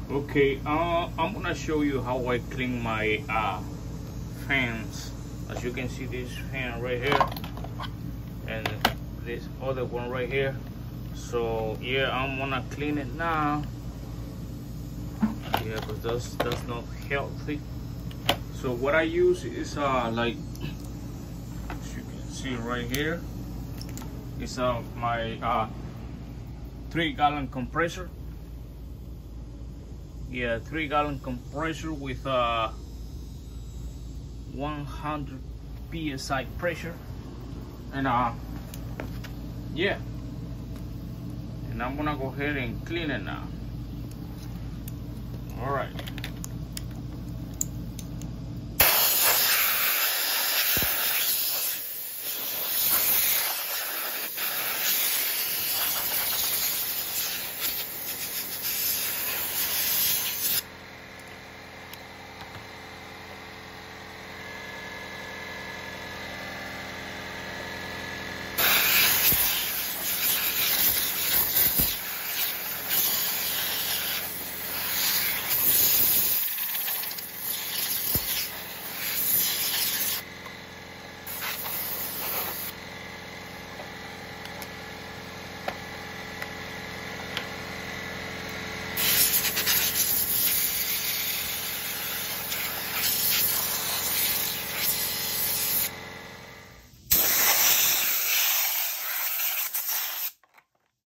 Okay, I'm gonna show you how I clean my fans. As you can see, this fan right here and this other one right here. So yeah, I'm gonna clean it now. Yeah, because that's not healthy. So what I use is like, as you can see right here, it's my 3-gallon compressor. Yeah, 3-gallon compressor with 100 psi pressure, and yeah, and I'm gonna go ahead and clean it now. All right.